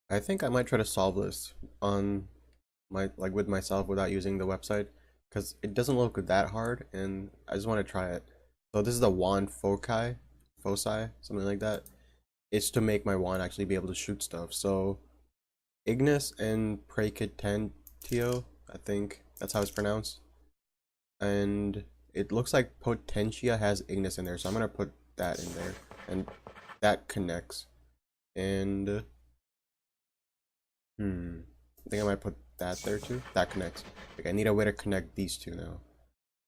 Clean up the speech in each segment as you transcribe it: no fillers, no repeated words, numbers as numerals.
I think I might try to solve this on my with myself without using the website because it doesn't look that hard and I just want to try it. So this is the wand foci, something like that. It's to make my wand actually be able to shoot stuff. So Ignis and Precitentio, I think that's how it's pronounced. And it looks like Potentia has Ignis in there, so I'm gonna put that in there, and that connects. And I think I might put that there too. That connects. Like I need a way to connect these two now.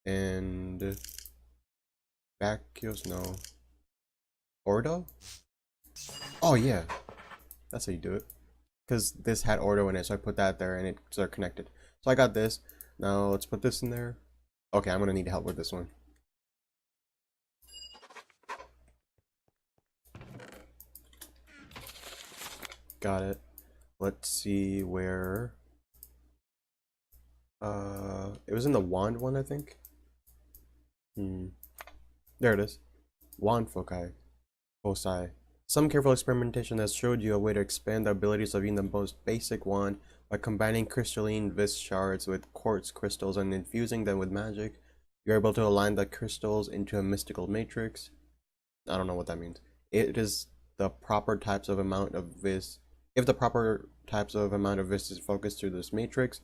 And Bacchios, no. Ordo? Oh yeah, that's how you do it. Because this had Ordo in it, so I put that there and it's connected. So I got this. Now let's put this in there. Okay, I'm gonna need help with this one. Got it. Let's see where. It was in the wand one, I think. There it is. Wand foci. Some careful experimentation has showed you a way to expand the abilities of even the most basic wand by combining crystalline vis shards with quartz crystals and infusing them with magic. You're able to align the crystals into a mystical matrix. I don't know what that means. It is the proper types of amount of vis. If the proper types of amount of vis is focused through this matrix,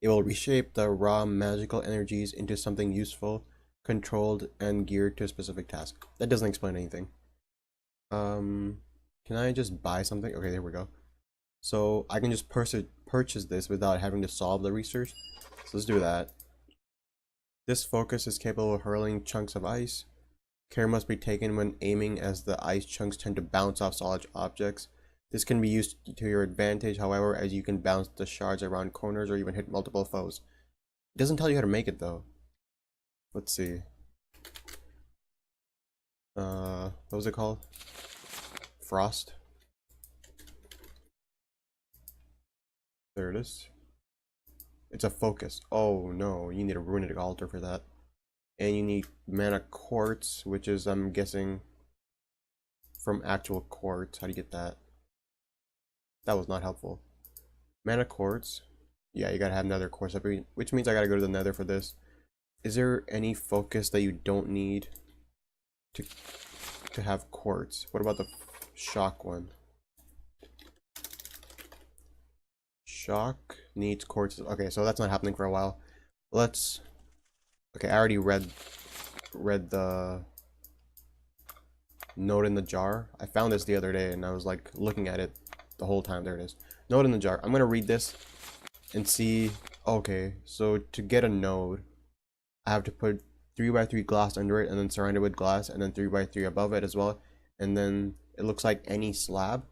it will reshape the raw magical energies into something useful, controlled, and geared to a specific task. That doesn't explain anything. Can I just buy something? Okay, there we go. So I can just purchase this without having to solve the research. So let's do that. This focus is capable of hurling chunks of ice. Care must be taken when aiming as the ice chunks tend to bounce off solid objects. This can be used to your advantage, however, as you can bounce the shards around corners or even hit multiple foes. It doesn't tell you how to make it though. Let's see. What was it called? Frost. There it is. It's a focus. Oh no, you need a runic altar for that. And you need mana quartz, which is, I'm guessing, from actual quartz. How do you get that? That was not helpful. Mana quartz. Yeah, you gotta have nether quartz, which means I gotta go to the nether for this. Is there any focus that you don't need to have quartz? What about the shock one? Shock needs quartz. Okay, so that's not happening for a while. Let's. Okay, I already read the note in the jar. I found this the other day and I was like looking at it the whole time. There it is. Node in the jar. I'm gonna read this and see. Okay, so to get a node, I have to put 3x3 glass under it and then surround it with glass and then 3x3 above it as well. And then it looks like any slab.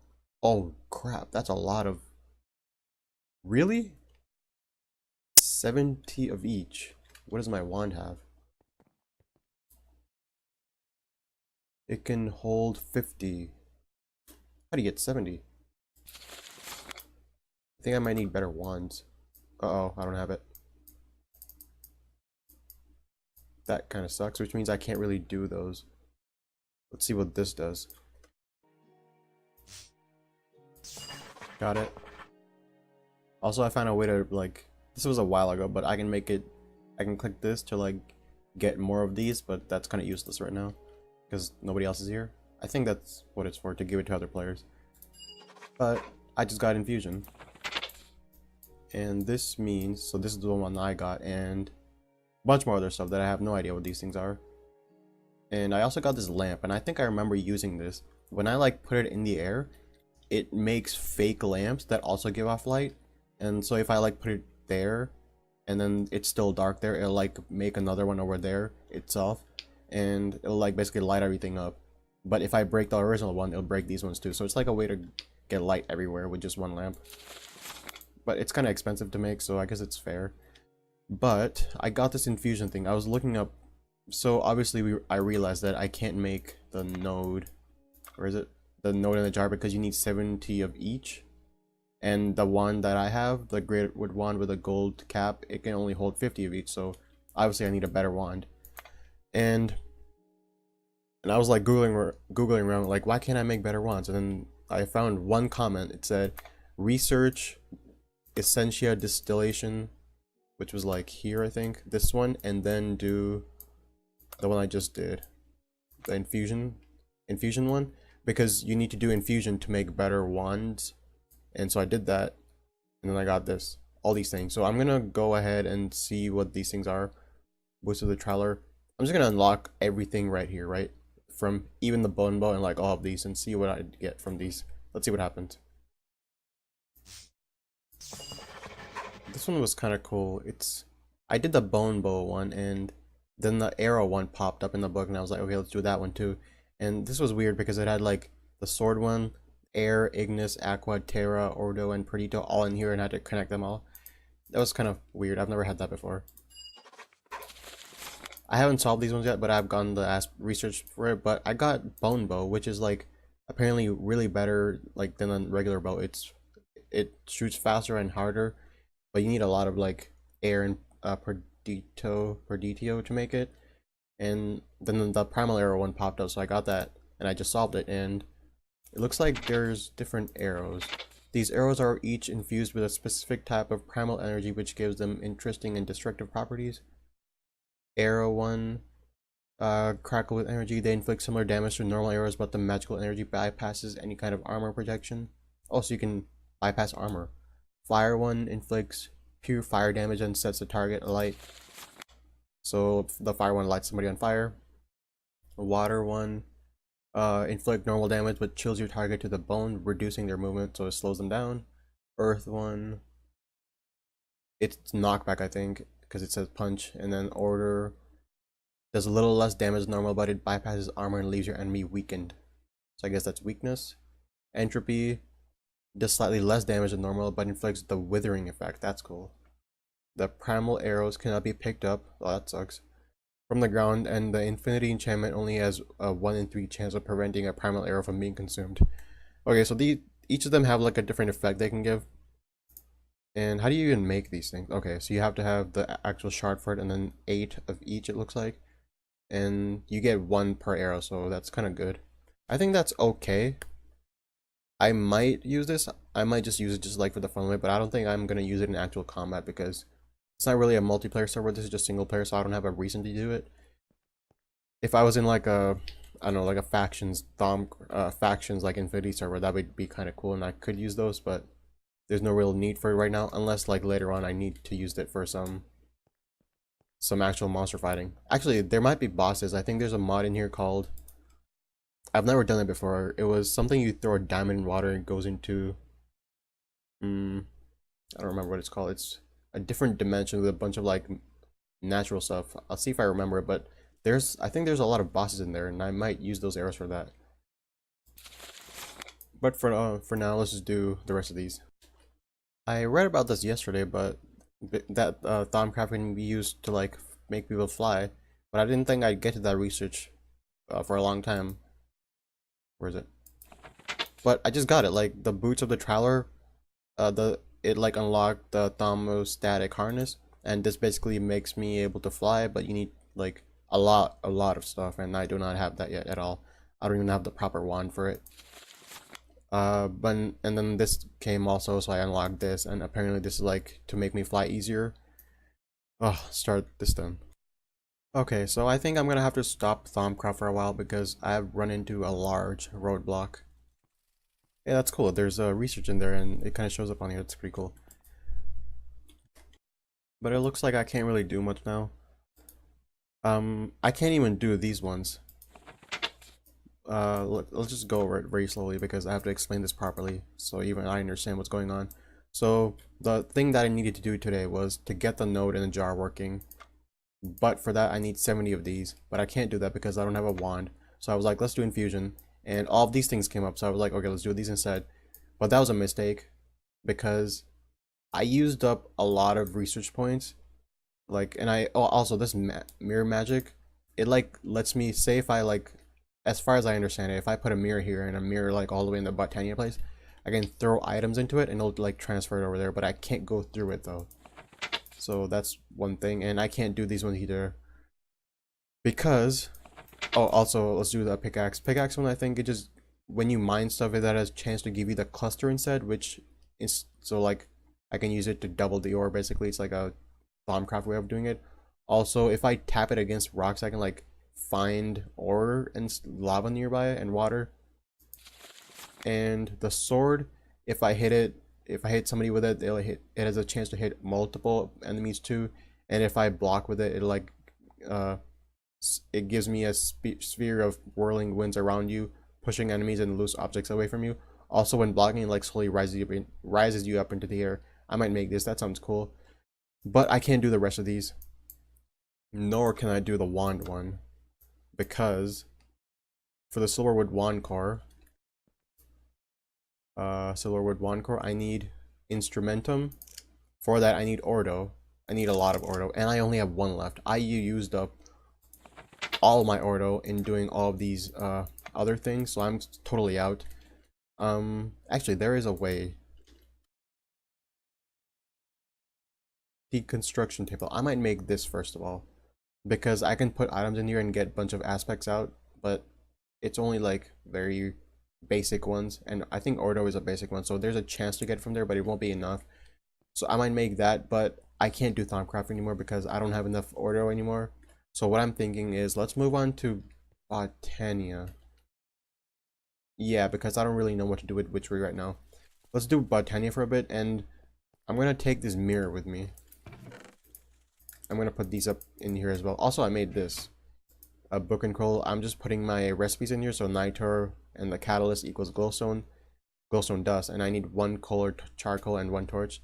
Oh crap, that's a lot of. Really? 70 of each. What does my wand have? It can hold 50. How do you get 70? I think I might need better wands. Uh-oh, I don't have it. That kind of sucks, which means I can't really do those. Let's see what this does. Got it. Also, I found a way to, like, this was a while ago, but I can make it, I can click this to, like, get more of these, but that's kind of useless right now because nobody else is here. I think that's what it's for, to give it to other players. But I just got infusion. And this means, so this is the one I got, and a bunch more other stuff that I have no idea what these things are. And I also got this lamp, and I think I remember using this. When I like put it in the air, it makes fake lamps that also give off light. And so if I like put it there, and then it's still dark there, it'll like make another one over there itself, and it'll like basically light everything up. But if I break the original one, it'll break these ones too. So it's like a way to get light everywhere with just one lamp. But it's kind of expensive to make, so I guess it's fair. But I got this infusion thing. I was looking up. So obviously I realized that I can't make the node, or is it the node in the jar, because you need 70 of each. And the wand that I have, the great wood wand with a gold cap, it can only hold 50 of each. So obviously I need a better wand. And I was like googling around, like, why can't I make better wands? And then I found one comment. It said, research, essentia distillation, which was like here, I think, this one, and then do the one I just did, the infusion one, because you need to do infusion to make better wands. And so I did that, and then I got this, all these things. So I'm gonna go ahead and see what these things are. Boost of the Traveler. I'm just gonna unlock everything right here, right? From even the bone bow and like all of these, and see what I get from these. Let's see what happens. This one was kind of cool. I did the bone bow one, and then the arrow one popped up in the book, and I was like, okay, let's do that one too. And this was weird because it had like the sword one, air, ignis, aqua, terra, ordo, and perdito all in here, and I had to connect them all. That was kind of weird. I've never had that before. I haven't solved these ones yet, but I've gone the research for it. But I got bone bow, which is like apparently really better like than a regular bow. It shoots faster and harder, but you need a lot of like air and perditio to make it. And then the primal arrow one popped up, so I got that, and I just solved it. And it looks like there's different arrows. These arrows are each infused with a specific type of primal energy, which gives them interesting and destructive properties. Arrow one, crackle with energy. They inflict similar damage to normal arrows, but the magical energy bypasses any kind of armor protection. Also, you can bypass armor. Fire one inflicts pure fire damage and sets the target alight. So the fire one lights somebody on fire. Water one, inflict normal damage but chills your target to the bone, reducing their movement, so it slows them down. Earth one, it's knockback, I think, because it says punch. And then order does a little less damage than normal, but it bypasses armor and leaves your enemy weakened. So I guess that's weakness. Entropy does slightly less damage than normal, but inflicts the withering effect. That's cool. The primal arrows cannot be picked up. Oh, that sucks. From the ground, and the infinity enchantment only has a 1 in 3 chance of preventing a primal arrow from being consumed. Okay, so each of them have like a different effect they can give. And how do you even make these things? Okay, so you have to have the actual shard for it, and then 8 of each, it looks like. And you get 1 per arrow, so that's kind of good. I think that's okay. I might use this. I might just use it just like for the fun of it, but I don't think I'm going to use it in actual combat because it's not really a multiplayer server. This is just single player, so I don't have a reason to do it. If I was in like a, I don't know, like a factions like Infinity server, that would be kind of cool, and I could use those, but there's no real need for it right now, unless like later on I need to use it for some actual monster fighting. Actually, there might be bosses. I think there's a mod in here called, I've never done it before. It was something you throw a diamond in water and it goes into, I don't remember what it's called. It's a different dimension with a bunch of like natural stuff. I'll see if I remember it, but I think there's a lot of bosses in there, and I might use those arrows for that. But for now, let's just do the rest of these. I read about this yesterday, but that Thaumcraft can be used to like make people fly, but I didn't think I'd get to that research for a long time. Where is it? But I just got it. Like the boots of the Traveler, it like unlocked the thermostatic harness, and this basically makes me able to fly. But you need like a lot of stuff, and I do not have that yet at all. I don't even have the proper wand for it. And then this came also, so I unlocked this, and apparently this is like to make me fly easier. Oh, start this then. Okay, so I think I'm gonna have to stop Thaumcraft for a while because I've run into a large roadblock. Yeah, that's cool. There's a research in there, and it kind of shows up on here. It's pretty cool. But it looks like I can't really do much now. I can't even do these ones. Let's just go over it very slowly because I have to explain this properly so even I understand what's going on. So the thing that I needed to do today was to get the node in the jar working, but for that I need 70 of these, but I can't do that because I don't have a wand. So I was like, let's do infusion, and all of these things came up, so I was like, okay, let's do these instead. But that was a mistake because I used up a lot of research points, like, and also this mirror magic, it like lets me say, if I like, as far as I understand it, if I put a mirror here and a mirror like all the way in the Botania place, I can throw items into it and it'll like transfer it over there, but I can't go through it though. So that's one thing, and I can't do these ones either because, oh, also let's do the pickaxe one. I think it just, when you mine stuff, that has a chance to give you the cluster instead, which so like I can use it to double the ore. Basically, it's like a Thaumcraft way of doing it. Also, if I tap it against rocks, I can like find ore and lava nearby and water. And the sword, if I hit somebody with it, it has a chance to hit multiple enemies too. And if I block with it, uh, it gives me a sphere of whirling winds around you, pushing enemies and loose objects away from you. Also, when blocking, it like slowly rises you up into the air. I might make this. That sounds cool. But I can't do the rest of these. Nor can I do the wand one. Because for the Silverwood wand core, I need Instrumentum. For that, I need Ordo. I need a lot of Ordo. And I only have one left. I used up all my Ordo in doing all of these other things, so I'm totally out. Actually, there is a way. Deconstruction table. I might make this first of all, because I can put items in here and get a bunch of aspects out, but it's only like very basic ones, and I think Ordo is a basic one, so there's a chance to get from there, but it won't be enough. So I might make that, but I can't do Thaumcraft anymore because I don't have enough Ordo anymore. So what I'm thinking is let's move on to Botania. Yeah, because I don't really know what to do with Witchery right now. Let's do Botania for a bit, and I'm gonna take this mirror with me. I'm gonna put these up in here as well. Also, I made this a book and scroll. I'm just putting my recipes in here. So nitor and the catalyst equals glowstone dust, and I need 1 coal charcoal and 1 torch.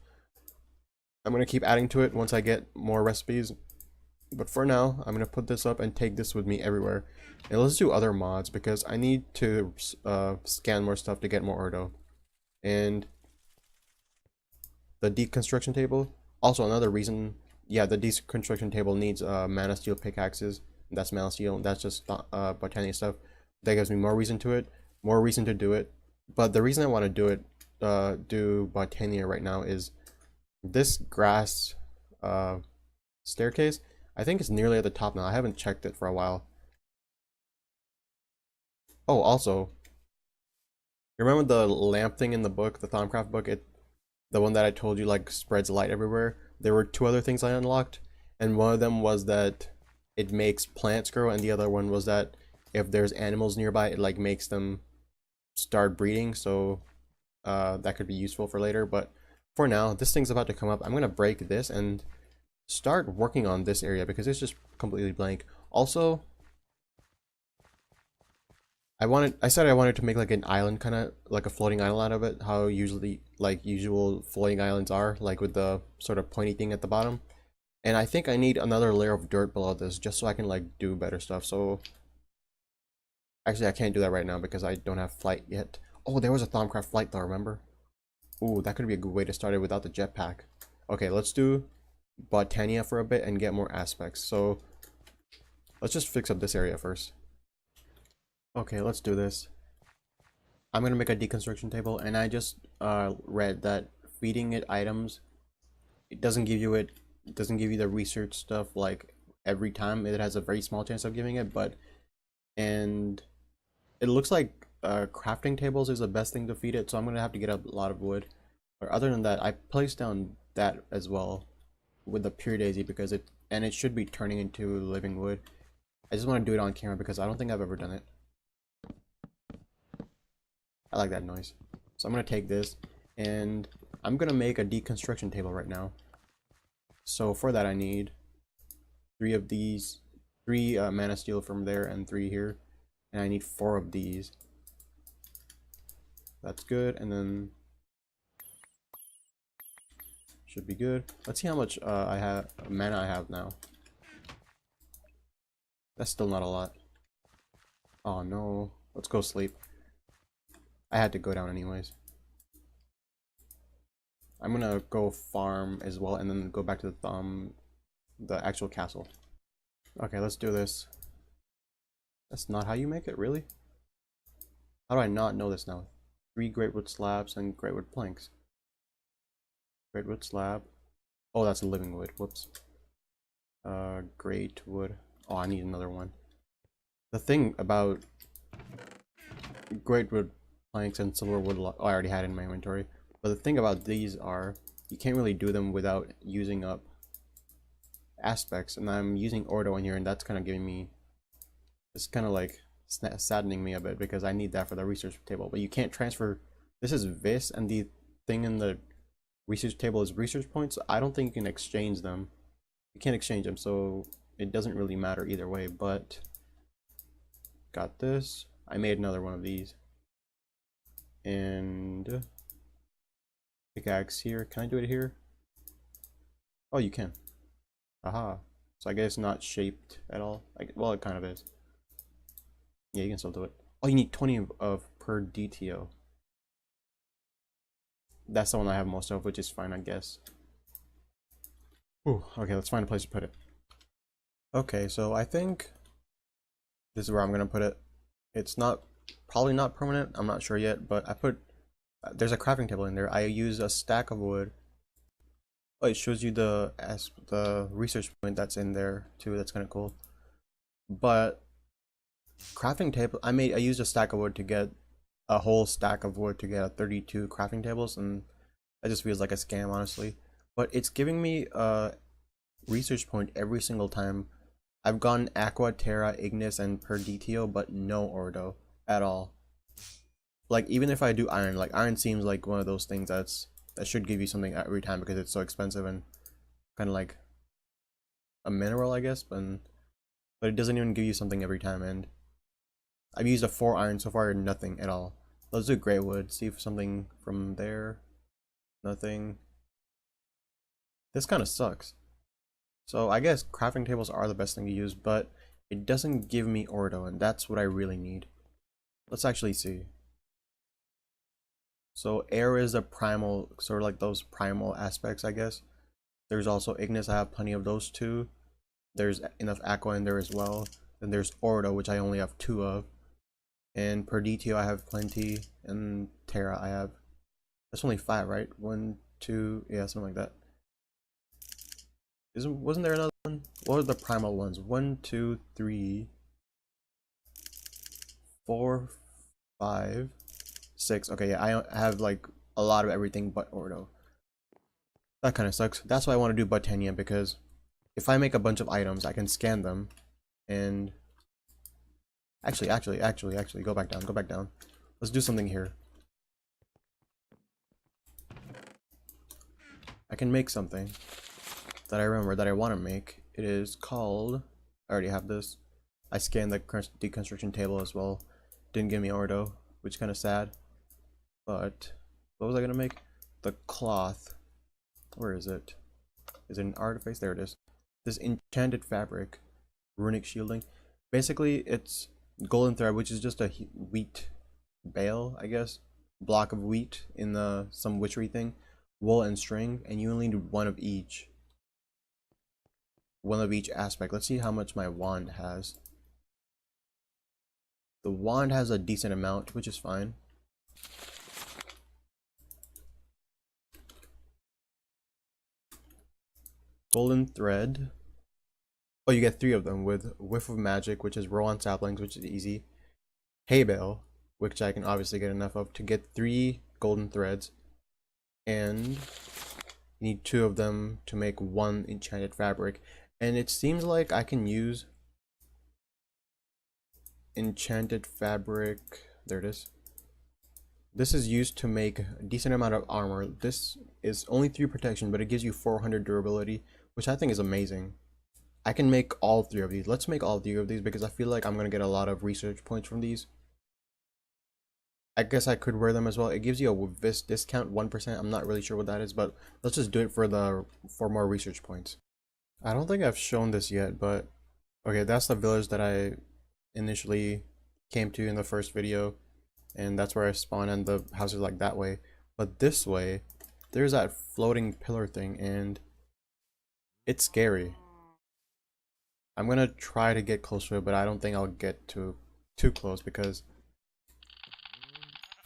I'm gonna keep adding to it once I get more recipes. But for now, I'm gonna put this up and take this with me everywhere. And let's do other mods because I need to scan more stuff to get more Ordo. And the deconstruction table. Also, another reason, yeah, the deconstruction table needs mana steel pickaxes. That's mana steel. That's just Botania stuff. That gives me more reason to it, more reason to do it. But the reason I want to do it, do Botania right now is this grass staircase. I think it's nearly at the top now. I haven't checked it for a while. Oh, also, remember the lamp thing in the book, the Thaumcraft book? The one that I told you like spreads light everywhere. There were 2 other things I unlocked, and one of them was that it makes plants grow, and the other one was that if there's animals nearby, it like makes them start breeding. So that could be useful for later. But for now, this thing's about to come up. I'm gonna break this and start working on this area because it's just completely blank. Also, I said I wanted to make like an island, kind of like a floating island out of it, how usually like usual floating islands are, like with the sort of pointy thing at the bottom. And I think I need another layer of dirt below this just so I can like do better stuff. So actually I can't do that right now because I don't have flight yet. Oh, there was a Thaumcraft flight though, remember? Ooh, that could be a good way to start it without the jetpack. Okay, let's do Botania for a bit and get more aspects. So let's just fix up this area first. Okay, let's do this. I'm gonna make a deconstruction table, and I just read that feeding it items, it doesn't give you the research stuff like every time. It has a very small chance of giving it, and it looks like crafting tables is the best thing to feed it, so I'm gonna have to get a lot of wood. But other than that, I placed down that as well with the pure daisy because it should be turning into living wood. I just want to do it on camera because I don't think I've ever done it. I like that noise. So I'm gonna take this and I'm gonna make a deconstruction table right now. So for that I need 3 of these, 3 mana steel from there and 3 here, and I need 4 of these. That's good, and then should be good. Let's see how much mana I have now. That's still not a lot. Oh no, let's go sleep. I had to go down anyways. I'm gonna go farm as well and then go back to the actual castle. Okay, let's do this. That's not how you make it, really? How do I not know this now? 3 greatwood slabs and greatwood planks. Greatwood slab. Oh, that's a living wood. Whoops. Greatwood. Oh, I need another one. The thing about greatwood planks and silverwood, oh, I already had it in my inventory. But the thing about these are, you can't really do them without using up aspects, and I'm using ordo in here, and that's kind of giving me, it's kind of like saddening me a bit because I need that for the research table. But you can't transfer, this is vis, and the thing in the research table is research points. I don't think you can exchange them. You can't exchange them, so it doesn't really matter either way. But got this. I made another one of these, and pickaxe here. Can I do it here? Oh, you can. Aha. So I guess not shaped at all. Like, well, it kind of is. Yeah, you can still do it. Oh, you need 20 of per DTO. That's the one I have most of, which is fine, I guess. Ooh, okay, let's find a place to put it. Okay, so I think this is where I'm gonna put it. It's not, probably not permanent, I'm not sure yet, but I put, there's a crafting table in there. I use a stack of wood. Oh, it shows you the research point that's in there too. That's kind of cool. But crafting table, I used a stack of wood to get a whole stack of wood to get a 32 crafting tables, and that just feels like a scam, honestly. But it's giving me a research point every single time. I've gotten aqua, terra, ignis, and per DTO, but no ordo at all. Like, even if I do iron, like iron seems like one of those things that should give you something every time because it's so expensive and kind of like a mineral, I guess, but it doesn't even give you something every time. And I've used a 4 iron so far, nothing at all. Let's do gray wood, see if something from there. Nothing. This kind of sucks. So I guess crafting tables are the best thing to use, but it doesn't give me ordo, and that's what I really need. Let's actually see. So air is the primal, sort of like those primal aspects, I guess. There's also ignis, I have plenty of those too. There's enough aqua in there as well. Then there's ordo, which I only have 2 of. And per DTO I have plenty, and terra I have, that's only 5, right? 1, 2, yeah, something like that. Wasn't there another one? What are the primal ones? 1, 2, 3, 4, 5, 6. Okay, yeah, I have like a lot of everything but ordo. That kind of sucks. That's why I want to do botania, because if I make a bunch of items, I can scan them and actually, go back down, go back down. Let's do something here. I can make something that I remember that I want to make. It is called, I already have this. I scanned the deconstruction table as well. Didn't give me ordo, which is kind of sad. But what was I gonna make? The cloth. Where is it? Is it an artifact? There it is. This enchanted fabric, runic shielding. Basically, it's golden thread, which is just a wheat bale, I guess, block of wheat in some witchery thing, wool and string, and you only need one of each aspect. Let's see how much my wand has. The wand has a decent amount, which is fine. Golden thread. Oh, you get 3 of them with whiff of magic, which is roll on saplings, which is easy. Hay bale, which I can obviously get enough of to get 3 golden threads, and you need 2 of them to make 1 enchanted fabric. And it seems like I can use enchanted fabric. There it is. This is used to make a decent amount of armor. This is only 3 protection, but it gives you 400 durability, which I think is amazing. I can make all 3 of these. Let's make all 3 of these because I feel like I'm gonna get a lot of research points from these. I guess I could wear them as well. It gives you a vis discount 1%. I'm not really sure what that is, but let's just do it for more research points. I don't think I've shown this yet, but okay, that's the village that I initially came to in the first video, and that's where I spawned, and the house is like that way. But this way, there's that floating pillar thing, and it's scary. I'm gonna try to get close to it, but I don't think I'll get too close because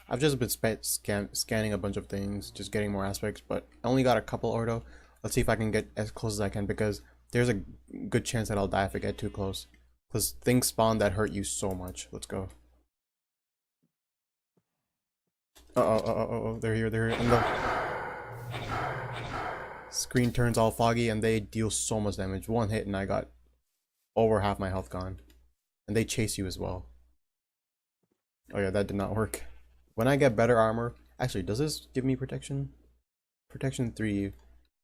I've just been scanning a bunch of things, just getting more aspects, but I only got a couple ordo. Let's see if I can get as close as I can, because there's a good chance that I'll die if I get too close. Because things spawn that hurt you so much. Let's go. They're here, and the screen turns all foggy and they deal so much damage. One hit and I got over half my health gone. And they chase you as well. Oh yeah, that did not work. When I get better armor, actually, does this give me protection? Protection 3.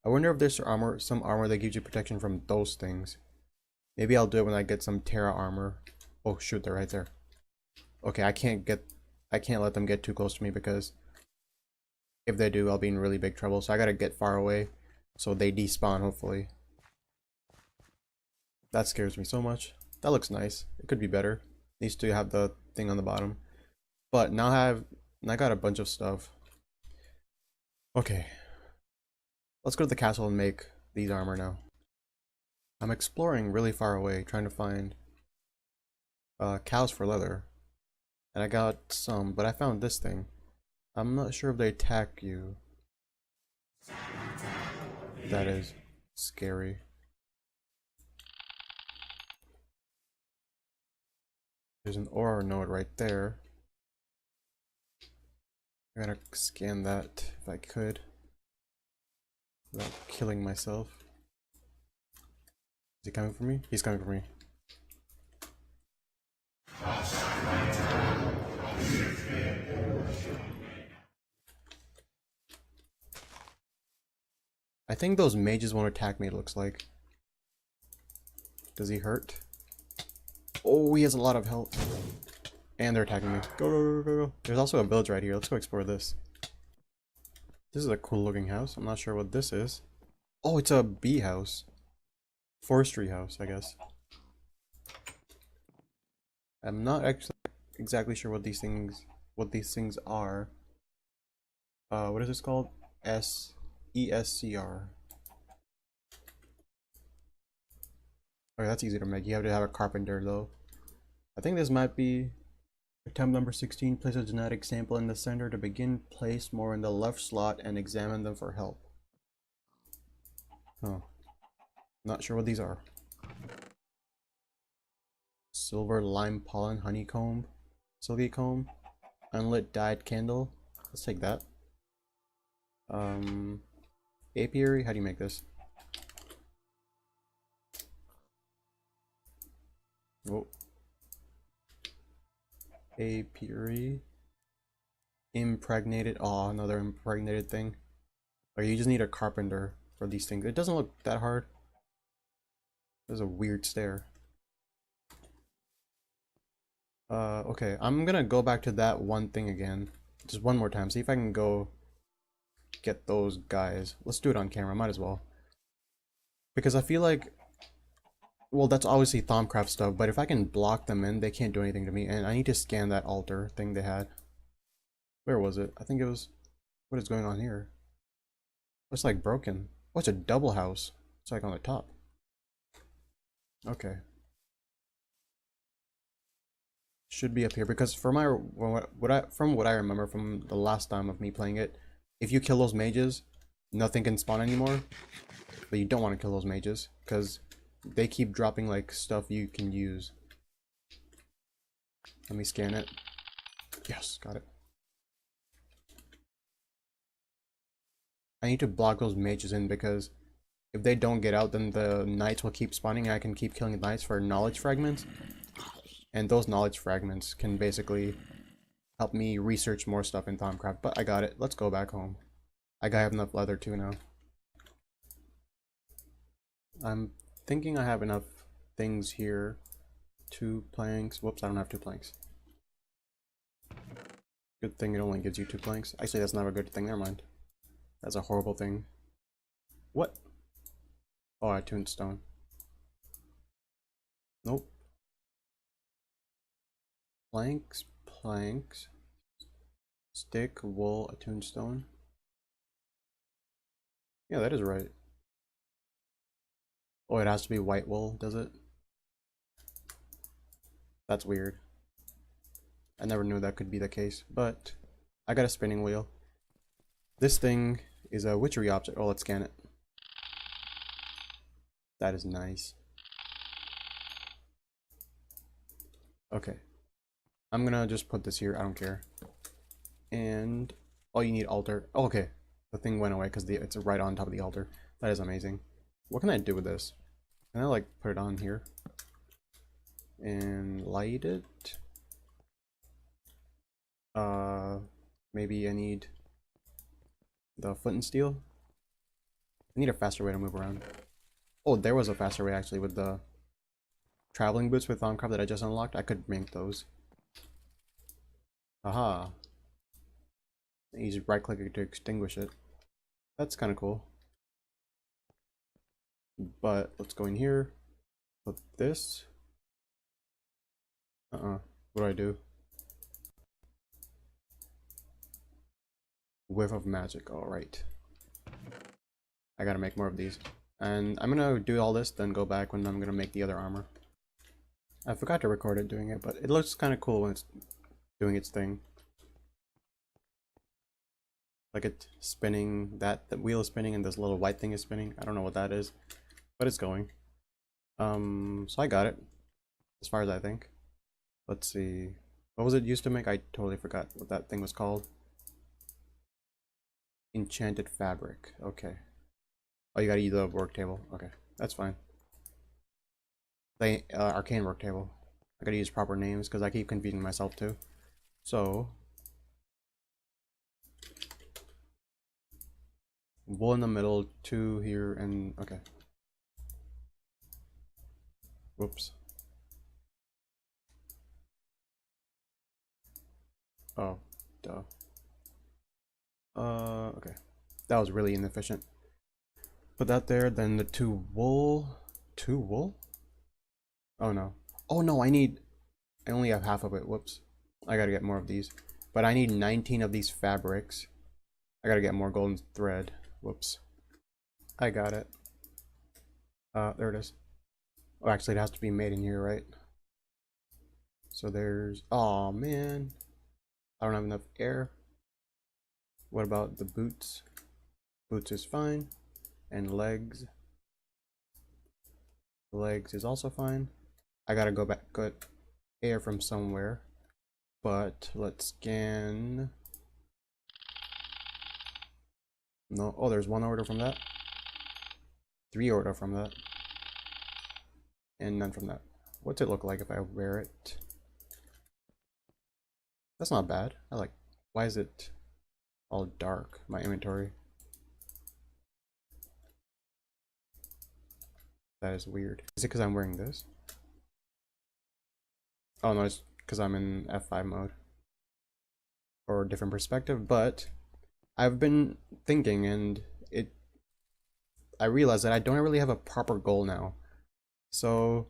I wonder if there's some armor that gives you protection from those things. Maybe I'll do it when I get some Terra armor. Oh shoot, they're right there. Okay, I can't let them get too close to me because if they do, I'll be in really big trouble. So I gotta get far away so they despawn, hopefully. That scares me so much. That looks nice. It could be better. Needs to have the thing on the bottom. But now I got a bunch of stuff. Okay. Let's go to the castle and make these armor now. I'm exploring really far away, trying to find cows for leather. And I got some, but I found this thing. I'm not sure if they attack you. That is scary. There's an ore node right there. I gotta scan that if I could without killing myself. Is he coming for me? He's coming for me. I think those mages won't attack me, it looks like. Does he hurt? Oh, he has a lot of health. And they're attacking me. Go, go, go, go, go. There's also a village right here. Let's go explore this. This is a cool looking house. I'm not sure what this is. Oh, it's a bee house. Forestry house, I guess. I'm not actually exactly sure what these things are. What is this called? ESCR. Okay, that's easy to make. You have to have a carpenter though. I think this might be attempt number 16. Place a genetic sample in the center to begin. Place more in the left slot and examine them for help. Oh. Not sure what these are. Silver lime pollen honeycomb. Silky comb. Unlit dyed candle. Let's take that. Apiary, how do you make this? Oh. Apiary. Impregnated. Oh, another impregnated thing. Or you just need a carpenter for these things. It doesn't look that hard. There's a weird stare. Okay, I'm gonna go back to that one thing again. Just one more time. See if I can go get those guys. Let's do it on camera, might as well. Because I feel like, well, that's obviously Thaumcraft stuff, but if I can block them in, they can't do anything to me. And I need to scan that altar thing they had. Where was it? I think it was, what is going on here? It's like broken. Oh, it's a double house. It's like on the top. Okay. Should be up here because for my from what I remember from the last time of me playing it, if you kill those mages, nothing can spawn anymore. But you don't want to kill those mages because they keep dropping like stuff you can use. Let me scan it. Yes, got it. I need to block those mages in because if they don't get out, then the knights will keep spawning and I can keep killing the knights for knowledge fragments. And those knowledge fragments can basically help me research more stuff in Thaumcraft. But I got it. Let's go back home. I have enough leather too now. I'm thinking I have enough things here. 2 planks. Whoops, I don't have 2 planks. Good thing it only gives you 2 planks. Actually, that's not a good thing. Never mind. That's a horrible thing. What? Oh, I tuned stone. Nope. Planks. Stick, wool, attuned stone. Yeah, that is right. Oh, it has to be white wool, does it? That's weird. I never knew that could be the case, but I got a spinning wheel. This thing is a witchery object. Oh, let's scan it. That is nice. Okay. I'm gonna just put this here. I don't care. And oh, you need altar. Oh, okay, the thing went away because it's right on top of the altar. That is amazing. What can I do with this? Can I like put it on here and light it? Maybe I need the flint and steel. I need a faster way to move around. Oh, there was a faster way actually with the traveling boots with Thaumcraft that I just unlocked. I could make those. Aha. You just right click it to extinguish it. That's kind of cool. But let's go in here. Put this. What do I do? Whiff of magic. Alright. I gotta make more of these. And I'm gonna do all this, then go back when I'm gonna make the other armor. I forgot to record it doing it, but it looks kind of cool when it's doing its thing. Like it spinning, the wheel is spinning and this little white thing is spinning. I don't know what that is, but it's going. So I got it, as far as I think. Let's see. What was it used to make? I totally forgot what that thing was called. Enchanted fabric. Okay. Oh, you gotta use the work table. Okay, that's fine. The arcane work table. I gotta use proper names because I keep confusing myself too. So wool in the middle, 2 here, and okay. Whoops. Oh, duh. Okay. That was really inefficient. Put that there, then the 2 wool. 2 wool? Oh no. Oh no, I only have half of it. Whoops. I gotta get more of these. But I need 19 of these fabrics. I gotta get more golden thread. Whoops. I got it. There it is. Oh, actually, it has to be made in here, right? So there's... Oh, man. I don't have enough air. What about the boots? Boots is fine. And legs. Legs is also fine. I gotta go back, get air from somewhere. But let's scan. No, oh, there's 1 order from that. 3 order from that. And none from that. What's it look like if I wear it? That's not bad. I like. Why is it all dark? My inventory. That is weird. Is it because I'm wearing this? Oh no, it's because I'm in F5 mode. Or a different perspective, but I've been thinking and I realized that I don't really have a proper goal now. So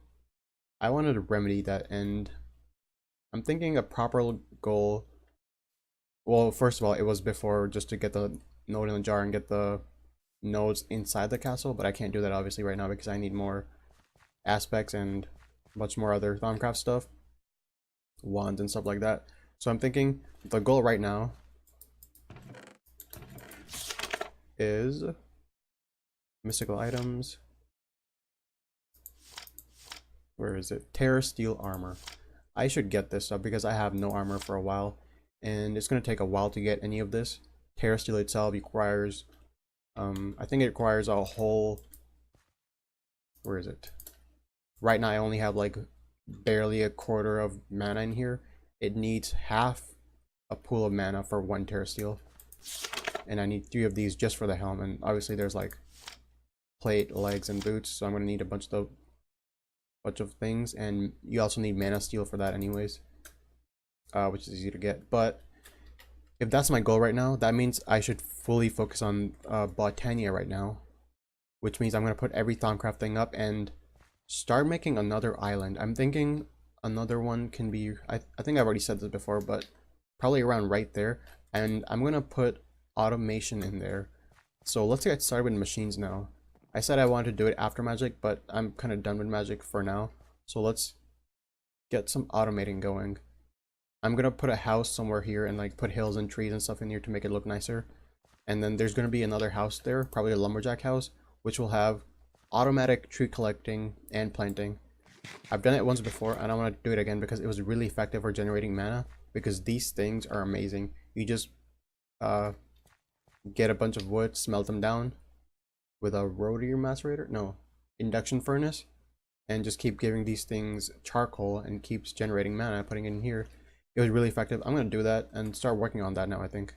I wanted to remedy that, and I'm thinking a proper goal. Well, first of all, it was before just to get the node in the jar and get the nodes inside the castle, but I can't do that obviously right now because I need more aspects and much more other Thaumcraft stuff, wands and stuff like that. So I'm thinking the goal right now is mystical items. Where is it? Terra steel armor. I should get this stuff because I have no armor for a while, and it's going to take a while to get any of this. Terra steel itself requires I think it requires a whole, where is it? Right now I only have like barely a quarter of mana in here. It needs half a pool of mana for 1 Terra steel, and I need 3 of these just for the helm. And obviously there's like plate, legs, and boots, so I'm gonna need a bunch of things, and you also need mana steel for that anyways, which is easy to get. But if that's my goal right now, that means I should fully focus on Botania right now, which means I'm going to put every Thaumcraft thing up and start making another island. I'm thinking another one can be, I think I've already said this before, but probably around right there, and I'm going to put automation in there. So let's get started with machines now. I said I wanted to do it after magic, but I'm kind of done with magic for now, so let's get some automating going. I'm gonna put a house somewhere here and like put hills and trees and stuff in here to make it look nicer. And then there's gonna be another house there, probably a lumberjack house, which will have automatic tree collecting and planting. I've done it once before and I want to do it again because it was really effective for generating mana, because these things are amazing. You just uh get a bunch of wood, smelt them down with a rotary macerator, no, induction furnace, and just keep giving these things charcoal and keeps generating mana, putting it in here. It was really effective. I'm gonna do that and start working on that now, I think.